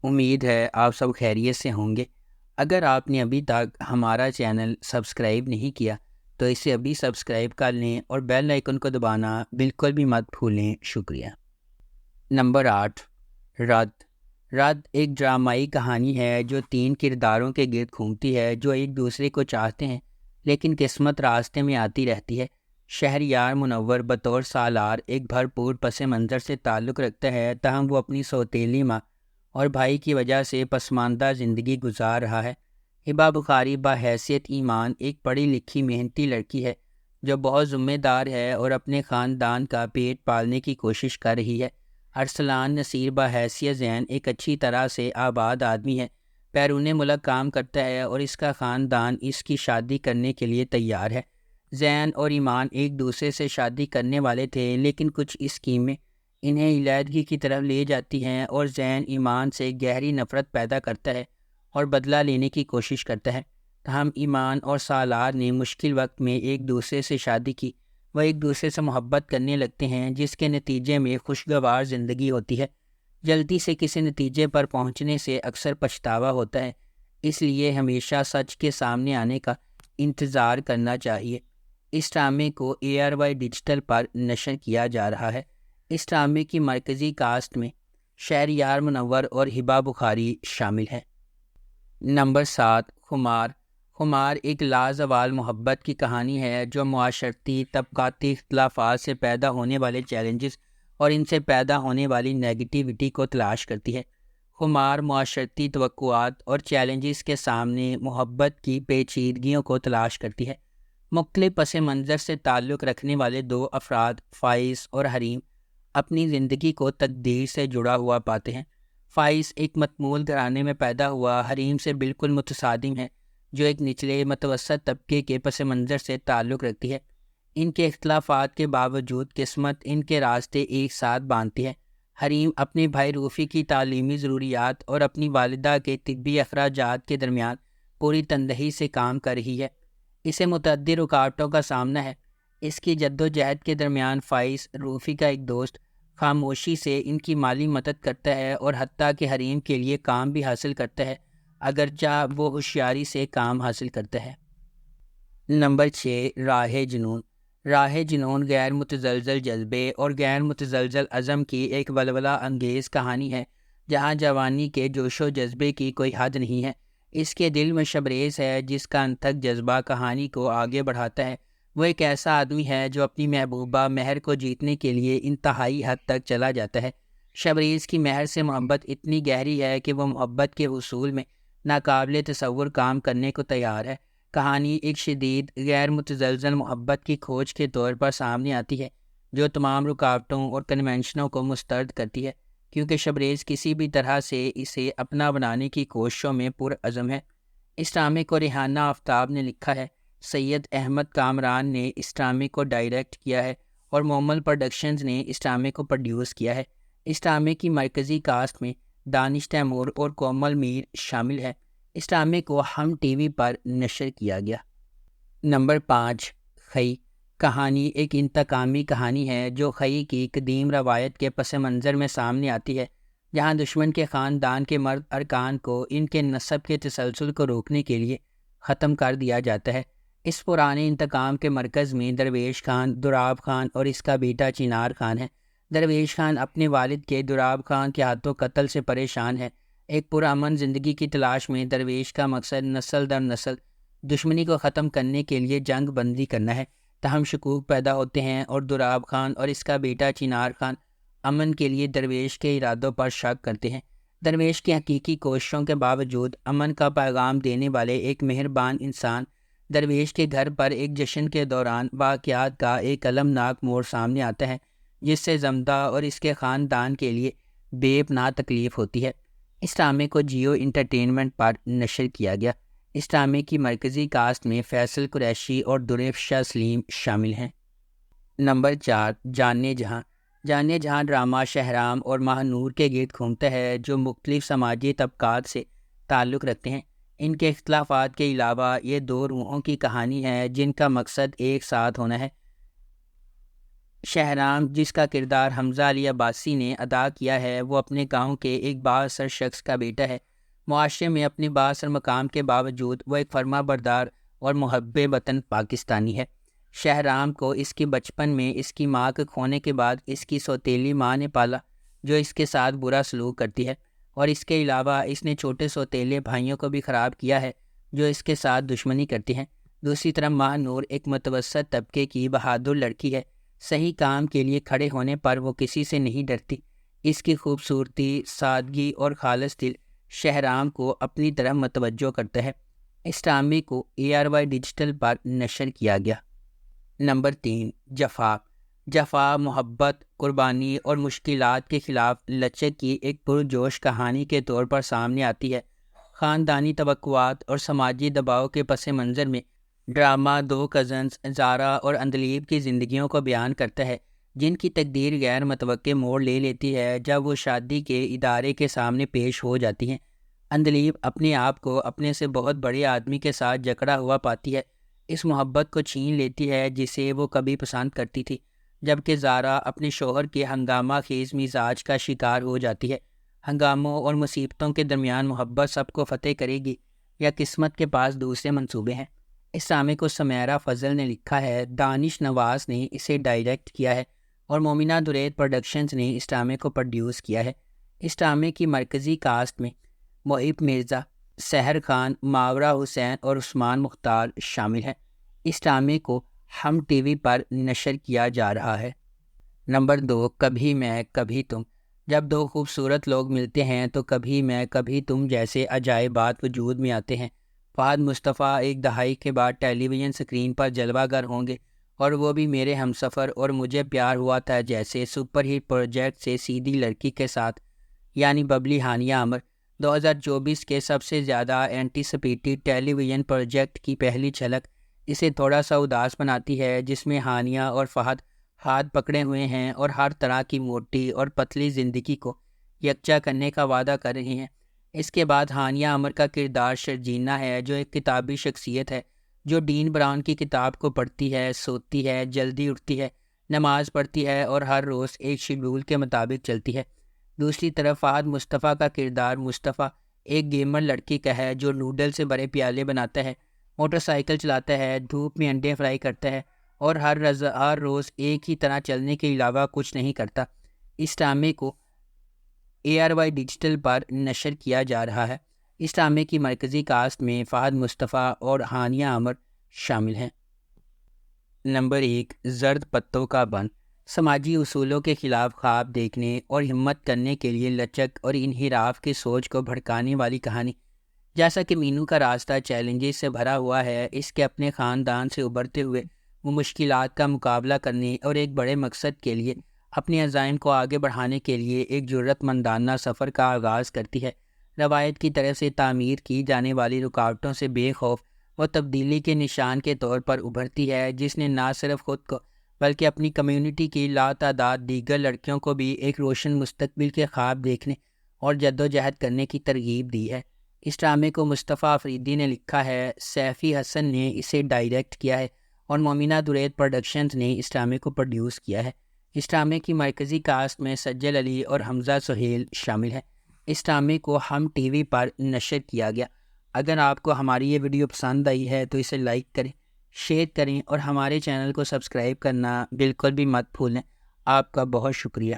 امید ہے آپ سب خیریت سے ہوں گے۔ اگر آپ نے ابھی تک ہمارا چینل سبسکرائب نہیں کیا تو اسے ابھی سبسکرائب کر لیں اور بیل آئیکن کو دبانا بالکل بھی مت بھولیں۔ شکریہ۔ نمبر 8، رد۔ رد ایک ڈرامائی کہانی ہے جو 3 کرداروں کے گرد گھومتی ہے جو ایک دوسرے کو چاہتے ہیں لیکن قسمت راستے میں آتی رہتی ہے۔ شہریار منور بطور سالار ایک بھرپور پس منظر سے تعلق رکھتا ہے، تاہم وہ اپنی سوتیلی ماں اور بھائی کی وجہ سے پسماندہ زندگی گزار رہا ہے۔ ہبا بخاری بحیثیت ایمان ایک پڑھی لکھی محنتی لڑکی ہے جو بہت ذمہ دار ہے اور اپنے خاندان کا پیٹ پالنے کی کوشش کر رہی ہے۔ ارسلان نصیر بحیثیت زین ایک اچھی طرح سے آباد آدمی ہے، بیرون ملک کام کرتا ہے اور اس کا خاندان اس کی شادی کرنے کے لیے تیار ہے۔ زین اور ایمان ایک دوسرے سے شادی کرنے والے تھے لیکن کچھ اسکیمیں انہیں علیحدگی کی طرف لے جاتی ہیں اور زین ایمان سے گہری نفرت پیدا کرتا ہے اور بدلہ لینے کی کوشش کرتا ہے۔ تاہم ایمان اور سالار نے مشکل وقت میں ایک دوسرے سے شادی کی، وہ ایک دوسرے سے محبت کرنے لگتے ہیں جس کے نتیجے میں خوشگوار زندگی ہوتی ہے۔ جلدی سے کسی نتیجے پر پہنچنے سے اکثر پچھتاوا ہوتا ہے، اس لیے ہمیشہ سچ کے سامنے آنے کا انتظار کرنا چاہیے۔ اس ڈرامے کو ARY ڈیجیٹل پر نشر کیا جا رہا ہے۔ اس ڈرامے کی مرکزی کاسٹ میں شہریار منور اور ہبا بخاری شامل ہیں۔ نمبر 7، خمار۔ خمار ایک لازوال محبت کی کہانی ہے جو معاشرتی طبقاتی اختلافات سے پیدا ہونے والے چیلنجز اور ان سے پیدا ہونے والی نیگیٹیوٹی کو تلاش کرتی ہے۔ خمار معاشرتی توقعات اور چیلنجز کے سامنے محبت کی پیچیدگیوں کو تلاش کرتی ہے۔ مختلف پس منظر سے تعلق رکھنے والے 2 افراد، فائز اور حریم، اپنی زندگی کو تقدیر سے جڑا ہوا پاتے ہیں۔ فائز ایک متمول گھرانے میں پیدا ہوا حریم سے بالکل متصادم ہے جو ایک نچلے متوسط طبقے کے پس منظر سے تعلق رکھتی ہے۔ ان کے اختلافات کے باوجود قسمت ان کے راستے ایک ساتھ باندھتی ہے۔ حریم اپنے بھائی روفی کی تعلیمی ضروریات اور اپنی والدہ کے طبی اخراجات کے درمیان پوری تندہی سے کام کر رہی ہے۔ اسے متعدد رکاوٹوں کا سامنا ہے۔ اس کی جدوجہد کے درمیان فائز، روفی کا ایک دوست، خاموشی سے ان کی مالی مدد کرتا ہے اور حتیٰ کہ حریم کے لیے کام بھی حاصل کرتا ہے، اگرچہ وہ ہوشیاری سے کام حاصل کرتا ہے۔ نمبر 6، راہ جنون۔ راہ جنون غیر متزلزل جذبے اور غیر متزلزل عزم کی ایک ولولہ انگیز کہانی ہے جہاں جوانی کے جوش و جذبے کی کوئی حد نہیں ہے۔ اس کے دل میں شبریز ہے جس کا انتھک جذبہ کہانی کو آگے بڑھاتا ہے۔ وہ ایک ایسا آدمی ہے جو اپنی محبوبہ مہر کو جیتنے کے لیے انتہائی حد تک چلا جاتا ہے۔ شبریز کی مہر سے محبت اتنی گہری ہے کہ وہ محبت کے حصول میں ناقابل تصور کام کرنے کو تیار ہے۔ کہانی ایک شدید غیر متزلزل محبت کی کھوج کے طور پر سامنے آتی ہے جو تمام رکاوٹوں اور کنونشنوں کو مسترد کرتی ہے، کیونکہ شبریز کسی بھی طرح سے اسے اپنا بنانے کی کوششوں میں پرعزم ہے۔ اس ڈرامے کو ریحانہ آفتاب نے لکھا ہے، سید احمد کامران نے اس ڈرامے کو ڈائریکٹ کیا ہے اور مومل پروڈکشنز نے اس ڈرامے کو پروڈیوس کیا ہے۔ اس ڈرامے کی مرکزی کاسٹ میں دانش تیمور اور کومل میر شامل ہے۔ اس ڈرامے کو ہم ٹی وی پر نشر کیا گیا۔ نمبر 5، خئی۔ کہانی ایک انتقامی کہانی ہے جو خئی کی قدیم روایت کے پس منظر میں سامنے آتی ہے، جہاں دشمن کے خاندان کے مرد ارکان کو ان کے نسب کے تسلسل کو روکنے کے لیے ختم کر دیا جاتا ہے۔ اس پرانے انتقام کے مرکز میں درویش خان، دراب خان اور اس کا بیٹا چنار خان ہے۔ درویش خان اپنے والد کے، دراب خان کے ہاتھوں قتل سے پریشان ہے۔ ایک پرامن زندگی کی تلاش میں درویش کا مقصد نسل در نسل دشمنی کو ختم کرنے کے لیے جنگ بندی کرنا ہے۔ تاہم شکوک پیدا ہوتے ہیں اور دراب خان اور اس کا بیٹا چنار خان امن کے لیے درویش کے ارادوں پر شک کرتے ہیں۔ درویش کی حقیقی کوششوں کے باوجود امن کا پیغام دینے والے ایک مہربان انسان درویش کے گھر پر ایک جشن کے دوران واقعات کا ایک المناک موڑ سامنے آتا ہے جس سے زمدہ اور اس کے خاندان کے لیے بے پناہ تکلیف ہوتی ہے۔ اس ڈرامے کو جیو انٹرٹینمنٹ پر نشر کیا گیا۔ اس ڈرامے کی مرکزی کاسٹ میں فیصل قریشی اور درفشہ سلیم شامل ہیں۔ نمبر 4، جانے جہاں۔ جانے جہاں ڈرامہ شہرام اور ماہ نور کے گرد گھومتا ہے جو مختلف سماجی طبقات سے تعلق رکھتے ہیں۔ ان کے اختلافات کے علاوہ یہ 2 روحوں کی کہانی ہے جن کا مقصد ایک ساتھ ہونا ہے۔ شہرام، جس کا کردار حمزہ علی عباسی نے ادا کیا ہے، وہ اپنے گاؤں کے ایک بااثر شخص کا بیٹا ہے۔ معاشرے میں اپنے بااثر مقام کے باوجود وہ ایک فرما بردار اور محب وطن پاکستانی ہے۔ شہرام کو اس کے بچپن میں اس کی ماں کے کھونے کے بعد اس کی سوتیلی ماں نے پالا، جو اس کے ساتھ برا سلوک کرتی ہے، اور اس کے علاوہ اس نے چھوٹے سوتیلے بھائیوں کو بھی خراب کیا ہے جو اس کے ساتھ دشمنی کرتی ہیں۔ دوسری طرف ماں نور ایک متوسط طبقے کی بہادر لڑکی ہے۔ صحیح کام کے لیے کھڑے ہونے پر وہ کسی سے نہیں ڈرتی۔ اس کی خوبصورتی، سادگی اور خالص دل شہرام کو اپنی طرف متوجہ کرتا ہے۔ اس ڈرامے کو ARY ڈیجیٹل پر نشر کیا گیا۔ نمبر 3، جفا۔ جفا محبت، قربانی اور مشکلات کے خلاف لچک کی ایک پرجوش کہانی کے طور پر سامنے آتی ہے۔ خاندانی توقعات اور سماجی دباؤ کے پس منظر میں ڈرامہ دو کزنز زارا اور اندلیب کی زندگیوں کو بیان کرتا ہے، جن کی تقدیر غیر متوقع موڑ لے لیتی ہے جب وہ شادی کے ادارے کے سامنے پیش ہو جاتی ہیں۔ اندلیب اپنے آپ کو اپنے سے بہت بڑے آدمی کے ساتھ جکڑا ہوا پاتی ہے، اس محبت کو چھین لیتی ہے جسے وہ کبھی پسند کرتی تھی، جبکہ زارا اپنے شوہر کے ہنگامہ خیز مزاج کا شکار ہو جاتی ہے۔ ہنگاموں اور مصیبتوں کے درمیان محبت سب کو فتح کرے گی یا قسمت کے پاس دوسرے منصوبے ہیں؟ اس ڈرامے کو سمیرہ فضل نے لکھا ہے، دانش نواز نے اسے ڈائریکٹ کیا ہے اور مومنہ درید پروڈکشنز نے اس ڈرامے کو پروڈیوس کیا ہے۔ اس ڈرامے کی مرکزی کاسٹ میں محب مرزا، سحر خان، ماورا حسین اور عثمان مختار شامل ہیں۔ اس ڈرامے کو ہم TV پر نشر کیا جا رہا ہے۔ نمبر 2، کبھی میں کبھی تم۔ جب دو خوبصورت لوگ ملتے ہیں تو کبھی میں کبھی تم جیسے عجائبات وجود میں آتے ہیں۔ فہد مصطفیٰ ایک دہائی کے بعد ٹیلی ویژن سکرین پر جلوہ گر ہوں گے، اور وہ بھی میرے ہمسفر اور مجھے پیار ہوا تھا جیسے سپر ہٹ پروجیکٹ سے سیدھی لڑکی کے ساتھ، یعنی ببلی ہانیہ عمر۔ 2024 کے سب سے زیادہ اینٹیسپیٹڈ ٹیلی ویژن پروجیکٹ کی پہلی جھلک اسے تھوڑا سا اداس بناتی ہے، جس میں ہانیہ اور فہد ہاتھ پکڑے ہوئے ہیں اور ہر طرح کی موٹی اور پتلی زندگی کو یکجا کرنے کا وعدہ کر رہے ہیں۔ اس کے بعد ہانیہ عمر کا کردار شرجینا ہے، جو ایک کتابی شخصیت ہے جو ڈین براؤن کی کتاب کو پڑھتی ہے، سوتی ہے، جلدی اٹھتی ہے، نماز پڑھتی ہے اور ہر روز ایک شیڈول کے مطابق چلتی ہے۔ دوسری طرف فہد مصطفیٰ کا کردار مصطفیٰ ایک گیمر لڑکی کا ہے جو نوڈل سے بڑے پیالے بناتا ہے، موٹر سائیکل چلاتا ہے، دھوپ میں انڈے فرائی کرتا ہے اور ہر روز ایک ہی طرح چلنے کے علاوہ کچھ نہیں کرتا۔ اس ڈرامے کو ARY ڈیجیٹل پر نشر کیا جا رہا ہے۔ اس ڈرامے کی مرکزی کاسٹ میں فہد مصطفیٰ اور ہانیہ عمر شامل ہیں۔ نمبر 1، زرد پتوں کا بن۔ سماجی اصولوں کے خلاف خواب دیکھنے اور ہمت کرنے کے لیے لچک اور انحراف کی سوچ کو بھڑکانے والی کہانی۔ جیسا کہ مینو کا راستہ چیلنجز سے بھرا ہوا ہے، اس کے اپنے خاندان سے ابھرتے ہوئے وہ مشکلات کا مقابلہ کرنے اور ایک بڑے مقصد کے لیے اپنے عزائم کو آگے بڑھانے کے لیے ایک جرأت مندانہ سفر کا آغاز کرتی ہے۔ روایت کی طرف سے تعمیر کی جانے والی رکاوٹوں سے بے خوف وہ تبدیلی کے نشان کے طور پر ابھرتی ہے، جس نے نہ صرف خود کو بلکہ اپنی کمیونٹی کی لاتعداد دیگر لڑکیوں کو بھی ایک روشن مستقبل کے خواب دیکھنے اور جدوجہد کرنے کی ترغیب دی ہے۔ اس ڈرامے کو مصطفیٰ افریدی نے لکھا ہے، سیفی حسن نے اسے ڈائریکٹ کیا ہے اور مومنہ درید پروڈکشنز نے اس ڈرامے کو پروڈیوس کیا ہے۔ اس ڈرامے کی مرکزی کاسٹ میں سجل علی اور حمزہ سہیل شامل ہیں۔ اس ڈرامے کو ہم TV پر نشر کیا گیا۔ اگر آپ کو ہماری یہ ویڈیو پسند آئی ہے تو اسے لائک کریں، شیئر کریں اور ہمارے چینل کو سبسکرائب کرنا بالکل بھی مت بھولیں۔ آپ کا بہت شکریہ۔